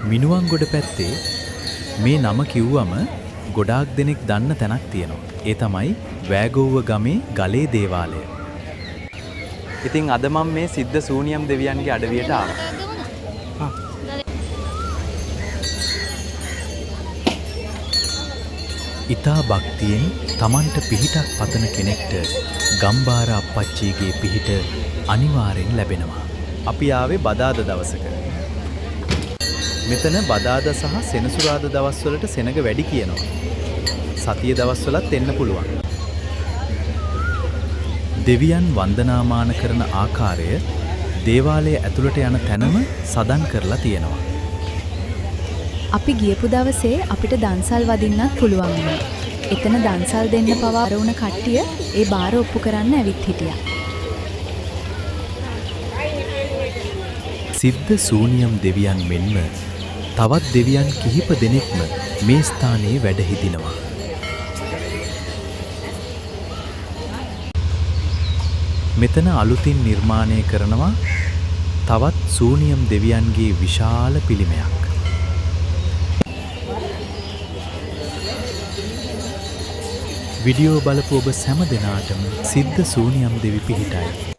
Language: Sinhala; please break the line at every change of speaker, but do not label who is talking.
මිනුවන්ගොඩ පැත්තේ මේ නම කිව්වම ගොඩාක් දෙනෙක් දන්න තැනක් තියෙනවා. ඒ තමයි වෑගොව්ව ගමේ ගලේ දේවාලය. ඉතින් අද මම මේ සිද්ධ සූනියම් දෙවියන්ගේ අඩවියට ආවා. ඉතා භක්තියෙන් තමන්ට පිහිටක් පතන කෙනෙක්ට ගම්බාර අප්පච්චිගේ පිහිට අනිවාර්යෙන් ලැබෙනවා. අපි ආවේ බදාද දවසක. මෙතන බදාද සහ සෙනසුරාදා දවස්වලට සෙනග වැඩි කියනවා. සතිය දවස්වලත් එන්න පුළුවන්. දෙවියන් වන්දනාමාන කරන ආකාරය දේවාලය ඇතුළට යන තැනම සදන් කරලා තියෙනවා.
අපි ගියපු දවසේ අපිට දන්සල් වදින්නත් පුළුවන් වුණා. එතන දන්සල් දෙන්න පවා අර වුණ කට්ටිය ඒ බාර ඔප්පු කරන්න ඇවිත් හිටියා.
සිද්ධ සූනියම් දෙවියන් මෙන්ම තවත් දෙවියන් කිහිප දෙනෙක්ම මේ ස්ථානයේ වැඩ හිටිනවා. මෙතන අලුතින් නිර්මාණය කරනවා තවත් සූනියම් දෙවියන්ගේ විශාල පිළිමයක්. විඩියෝ බලපු ඔබ සැම දෙනාටම සිද්ධ සූනියම් දෙවි පිහිටයි.